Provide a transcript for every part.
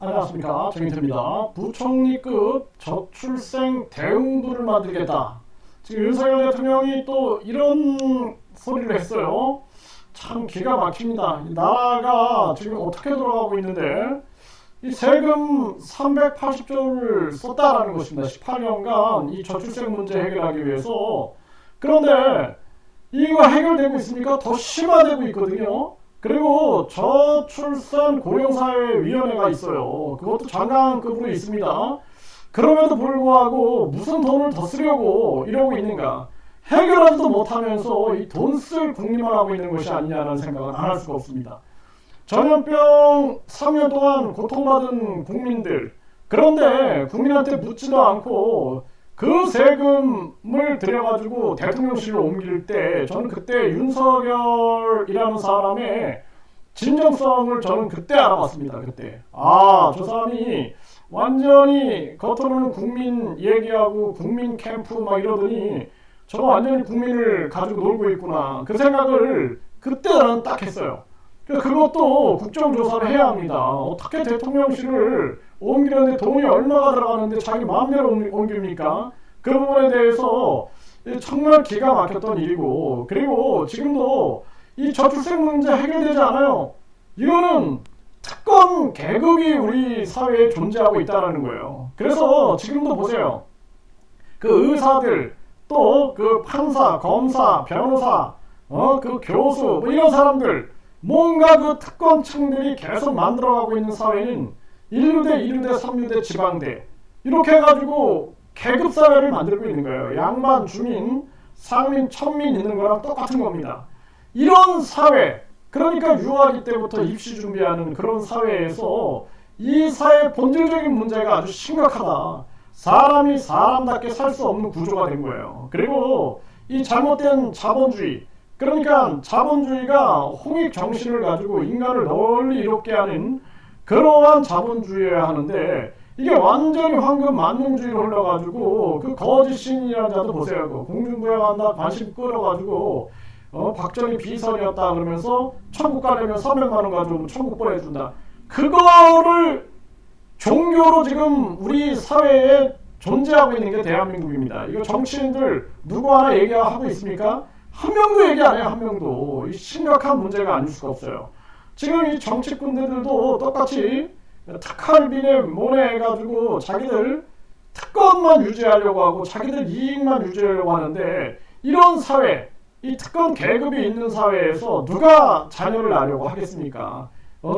안녕하십니까, 정인태입니다. 부총리급 저출생 대응부를 만들겠다. 지금 윤석열 대통령이 또 이런 소리를 했어요. 참 기가 막힙니다. 나라가 지금 어떻게 돌아가고 있는데 이 세금 380조를 썼다라는 것입니다. 18년간 이 저출생 문제 해결하기 위해서. 그런데 이거 해결되고 있습니까? 더 심화되고 있거든요. 그리고 저출산 고령사회위원회가 있어요. 그것도 장관급으로 있습니다. 그럼에도 불구하고 무슨 돈을 더 쓰려고 이러고 있는가? 해결하지도 못하면서 이 돈 쓸 국리만 하고 있는 것이 아니냐는 생각은 안 할 수가 없습니다. 전염병 3년 동안 고통받은 국민들, 그런데 국민한테 묻지도 않고 그 세금을 들여가지고 대통령실로 옮길 때 저는 그때 윤석열이라는 사람의 진정성을 저는 그때 알아봤습니다. 그때 저 사람이 완전히 겉으로는 국민 얘기하고 국민 캠프 막 이러더니 저거 완전히 국민을 가지고 놀고 있구나, 그 생각을 그때 나는 딱 했어요. 그것도 국정조사를 해야 합니다. 어떻게 대통령실을 옮기는데 돈이 얼마가 들어가는데 자기 마음대로 옮깁니까? 그 부분에 대해서 정말 기가 막혔던 일이고, 그리고 지금도 이 저출생 문제 해결되지 않아요. 이거는 특권 계급이 우리 사회에 존재하고 있다는 거예요. 그래서 지금도 보세요. 그 의사들, 또 그 판사, 검사, 변호사, 그 교수, 뭐 이런 사람들, 뭔가 그 특권층들이 계속 만들어가고 있는 사회는 1류대, 2류대, 3류대, 지방대, 이렇게 해가지고 계급사회를 만들고 있는 거예요. 양반, 주민, 상민, 천민 있는 거랑 똑같은 겁니다. 이런 사회, 그러니까 유아기 때부터 입시 준비하는 그런 사회에서 이 사회의 본질적인 문제가 아주 심각하다. 사람이 사람답게 살 수 없는 구조가 된 거예요. 그리고 이 잘못된 자본주의, 그러니까 자본주의가 홍익 정신을 가지고 인간을 널리 이롭게 하는 그러한 자본주의여야 하는데, 이게 완전히 황금 만능주의로 흘러가지고 그 거짓 신이라는 자도 보세요. 그 공중부양한다 관심 끌어가지고 박정희 비선이었다 그러면서 천국 가려면 300만 원 가지고 천국 보내준다. 그거를 종교로 지금 우리 사회에 존재하고 있는 게 대한민국입니다. 이거 정치인들 누구 하나 얘기하고 있습니까? 한 명도 얘기 안 해요. 한 명도. 이 심각한 문제가 아닐 수가 없어요. 지금 이 정치꾼들도 똑같이 특활비에 모내가지고 자기들 특권만 유지하려고 하고 자기들 이익만 유지하려고 하는데, 이런 사회, 이 특권 계급이 있는 사회에서 누가 자녀를 낳으려고 하겠습니까?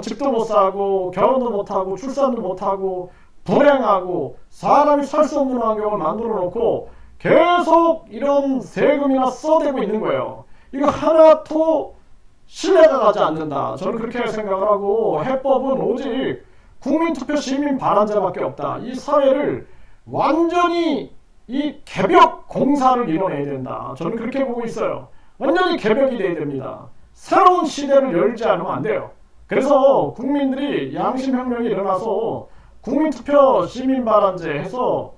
집도 못 사고 결혼도 못하고 출산도 못하고 불행하고 사람이 살 수 없는 환경을 만들어 놓고 계속 이런 세금이나 써대고 있는 거예요. 이거 하나도 신뢰가 가지 않는다. 저는 그렇게 생각을 하고, 해법은 오직 국민투표 시민 반환자밖에 없다. 이 사회를 완전히 이 개벽 공사를 이뤄내야 된다. 저는 그렇게 보고 있어요. 완전히 개벽이 돼야 됩니다. 새로운 시대를 열지 않으면 안 돼요. 그래서 국민들이 양심혁명이 일어나서 국민투표 시민 반환제 해서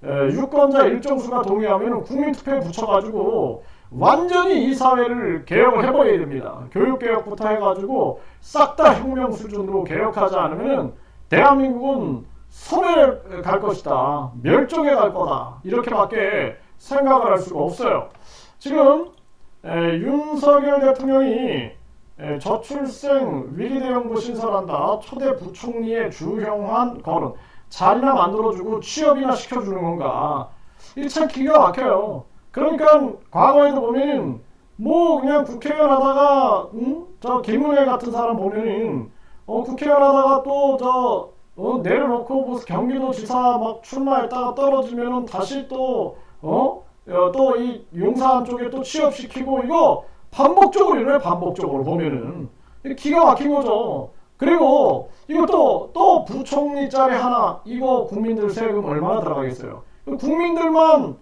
유권자 일정수가 동의하면 국민투표에 붙여가지고 완전히 이 사회를 개혁을 해버려야 됩니다. 교육개혁부터 해가지고 싹 다 혁명 수준으로 개혁하지 않으면 대한민국은 손해를 갈 것이다. 멸종해 갈 거다. 이렇게밖에 생각을 할 수가 없어요. 지금 윤석열 대통령이 저출생 위기대응부 신설한다. 초대 부총리의 주형환 거론. 자리나 만들어주고 취업이나 시켜주는 건가. 이게 참 기가 막혀요. 그러니까 과거에도 보면은 뭐 그냥 국회의원 하다가 저 김은혜 같은 사람 보면은 국회의원 하다가 또 내려놓고 뭐 경기도지사 막 출마했다가 떨어지면은 다시 또 이 용산 쪽에 또 취업시키고, 이거 반복적으로 이래요. 반복적으로 보면은 기가 막힌 거죠. 그리고 이것도 또 부총리짜리 하나, 이거 국민들 세금 얼마나 들어가겠어요. 국민들만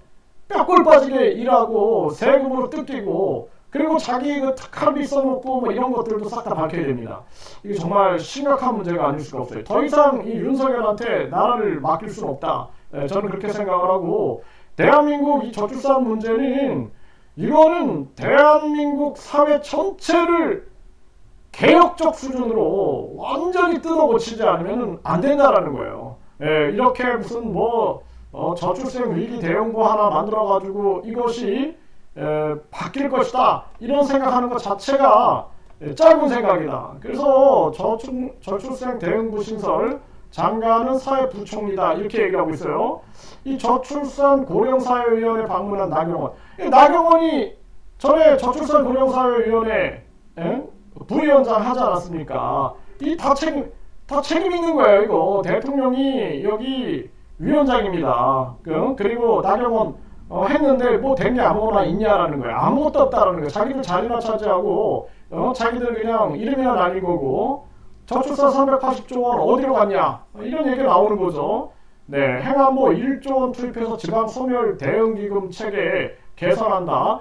뼈골 빠지게 일하고 세금으로 뜯기고, 그리고 자기 그 특활비 써놓고 뭐 이런 것들도 싹 다 밝혀야 됩니다. 이게 정말 심각한 문제가 아닐 수가 없어요. 더 이상 이 윤석열한테 나라를 맡길 수는 없다. 저는 그렇게 생각을 하고, 대한민국 이 저출산 문제는 이거는 대한민국 사회 전체를 개혁적 수준으로 완전히 뜯어고치지 않으면 안 된다라는 거예요. 예, 이렇게 무슨 저출생 위기 대응부 하나 만들어 가지고 이것이 바뀔 것이다 이런 생각하는 것 자체가 짧은 생각이다. 그래서 저출생 대응부 신설 장관은 사회부총리다 이렇게 얘기하고 있어요. 이 저출산 고령사회위원회 방문한 나경원이 전에 저출산 고령사회위원회 부위원장 하지 않았습니까? 이 다 책임 있는 거예요. 이거 대통령이 여기 위원장입니다. 그리고 나경원 했는데 뭐 된 게 아무거나 있냐라는 거예요. 아무것도 없다라는 거예요. 자기들 자리나 차지하고 자기들 그냥 이름이나 날린 거고 저출산 380조 원 어디로 갔냐 이런 얘기 나오는 거죠. 네, 행안부 1조 원 투입해서 지방 소멸 대응 기금 체계 개선한다.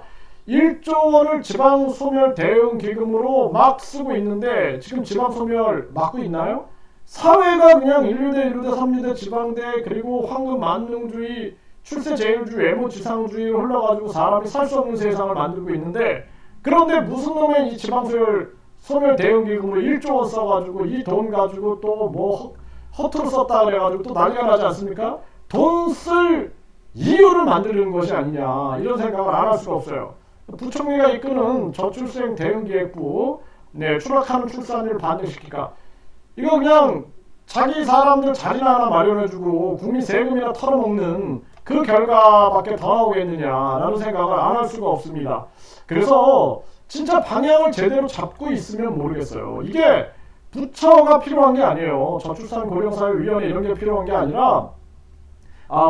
1조 원을 지방 소멸 대응 기금으로 막 쓰고 있는데 지금 지방 소멸 막고 있나요? 사회가 그냥 1류대, 1류대, 3류대, 지방대 그리고 황금 만능주의, 출세 제일주의, 외모 지상주의로 흘러가지고 사람이 살 수 없는 세상을 만들고 있는데 그런데 무슨 놈의 이 지방 소멸 대응 기금으로 1조 원 써가지고 이 돈 가지고 또 뭐 허투루 썼다 그래가지고 또 난리가 나지 않습니까? 돈 쓸 이유를 만드는 것이 아니냐 이런 생각을 안 할 수가 없어요. 부총리가 이끄는 저출생 대응기획부 추락하는 출산율을 반등시킬까 이거 그냥 자기 사람들 자리나 하나 마련해주고 국민 세금이나 털어먹는 그 결과밖에 더 나오겠느냐라는 생각을 안 할 수가 없습니다. 그래서 진짜 방향을 제대로 잡고 있으면 모르겠어요. 이게 부처가 필요한 게 아니에요. 저출산 고령사회위원회 이런 게 필요한 게 아니라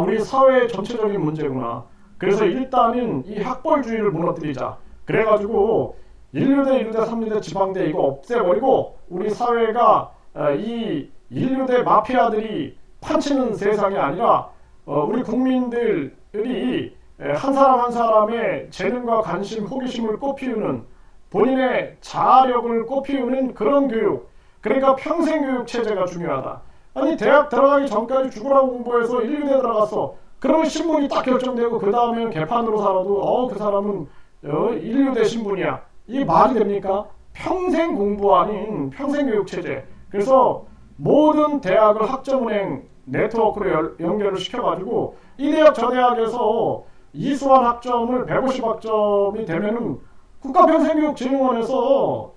우리 사회의 전체적인 문제구나. 그래서 일단은 이 학벌주의를 무너뜨리자. 그래가지고 1류대, 1류대, 3류대, 지방대 이거 없애버리고 우리 사회가 이 1류대 마피아들이 판치는 세상이 아니라 우리 국민들이 한 사람 한 사람의 재능과 관심, 호기심을 꽃피우는 본인의 자아력을 꽃피우는 그런 교육 그러니까 평생교육 체제가 중요하다. 아니 대학 들어가기 전까지 죽으라고 공부해서 1류대 들어갔어. 그러면 신분이 딱 결정되고 그 다음에는 개판으로 살아도 그 사람은 1류대 신분이야. 이게 말이 됩니까? 평생 공부 아닌 평생교육 체제. 그래서 모든 대학을 학점은행 네트워크로 연결을 시켜가지고 이 대학 저 대학에서 이수한 학점을 150학점이 되면은 국가평생교육진흥원에서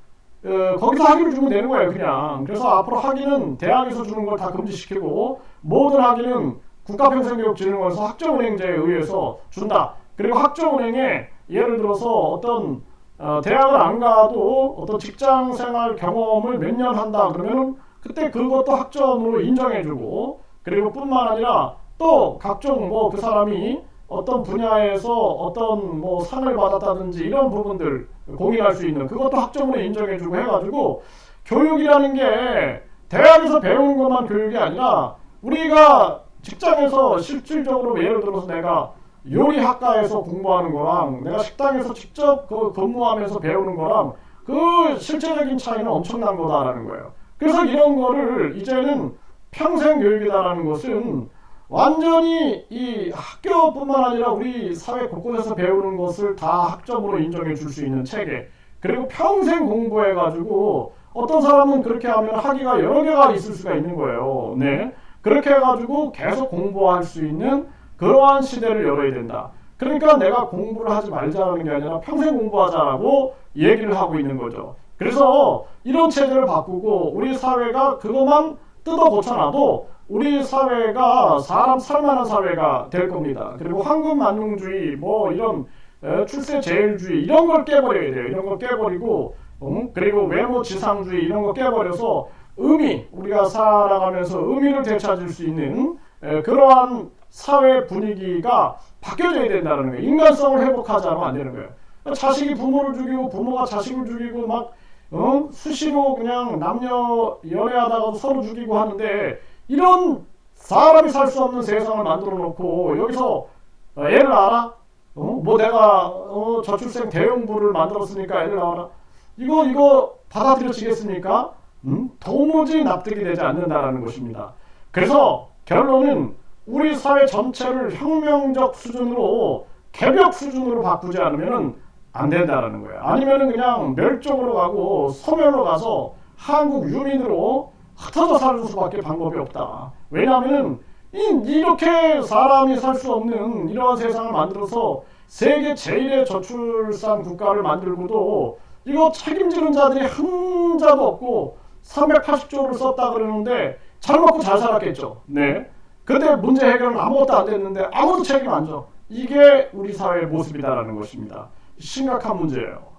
거기서 학위를 주면 되는 거예요 그냥. 그래서 앞으로 학위는 대학에서 주는 걸 다 금지시키고 모든 학위는 국가평생교육진흥원에서 학점은행제에 의해서 준다. 그리고 학점은행에 예를 들어서 어떤 대학을 안 가도 어떤 직장생활 경험을 몇 년 한다 그러면은 그때 그것도 학점으로 인정해주고 그리고 뿐만 아니라 또 각종 그 사람이 어떤 분야에서 어떤 상을 받았다든지 이런 부분들 공인할 수 있는 그것도 학점으로 인정해주고 해가지고 교육이라는 게 대학에서 배우는 것만 교육이 아니라 우리가 직장에서 실질적으로 예를 들어서 내가 요리학과에서 공부하는 거랑 내가 식당에서 직접 근무하면서 배우는 거랑 그 실제적인 차이는 엄청난 거다라는 거예요. 그래서 이런 거를 이제는 평생 교육이다라는 것은 완전히 이 학교뿐만 아니라 우리 사회 곳곳에서 배우는 것을 다 학점으로 인정해 줄 수 있는 체계 그리고 평생 공부해 가지고 어떤 사람은 그렇게 하면 학위가 여러 개가 있을 수가 있는 거예요. 네. 그렇게 해가지고 계속 공부할 수 있는 그러한 시대를 열어야 된다. 그러니까 내가 공부를 하지 말자는 게 아니라 평생 공부하자라고 얘기를 하고 있는 거죠. 그래서 이런 체제를 바꾸고 우리 사회가 그것만 뜯어 고쳐놔도 우리 사회가 사람 살만한 사회가 될 겁니다. 그리고 황금 만능주의 이런 출세 제일주의 이런 걸 깨버려야 돼요. 이런 걸 깨버리고 그리고 외모 지상주의 이런 거 깨버려서 우리가 살아가면서 의미를 되찾을 수 있는 그러한 사회 분위기가 바뀌어져야 된다는 거예요. 인간성을 회복하지 않으면 안 되는 거예요. 자식이 부모를 죽이고 부모가 자식을 죽이고 막 수시로 그냥 남녀 연애하다가도 서로 죽이고 하는데 이런 사람이 살 수 없는 세상을 만들어 놓고 여기서 애를 낳아라? 내가 저출생 대응부를 만들었으니까 애를 낳아라? 이거 받아들여지겠습니까? 도무지 납득이 되지 않는다는 것입니다. 그래서 결론은 우리 사회 전체를 혁명적 수준으로 개벽 수준으로 바꾸지 않으면 안 된다라는 거예요. 아니면은 그냥 멸종으로 가고 소멸로 가서 한국 유민으로 흩어져 사는 수밖에 방법이 없다. 왜냐하면은 이렇게 사람이 살 수 없는 이러한 세상을 만들어서 세계 제1의 저출산 국가를 만들고도 이거 책임지는 자들이 한 자도 없고 380조를 썼다 그러는데 잘 먹고 잘 살았겠죠. 네. 근데 문제 해결은 아무것도 안 됐는데 아무도 책임 안 져. 이게 우리 사회의 모습이다라는 것입니다. 심각한 문제예요.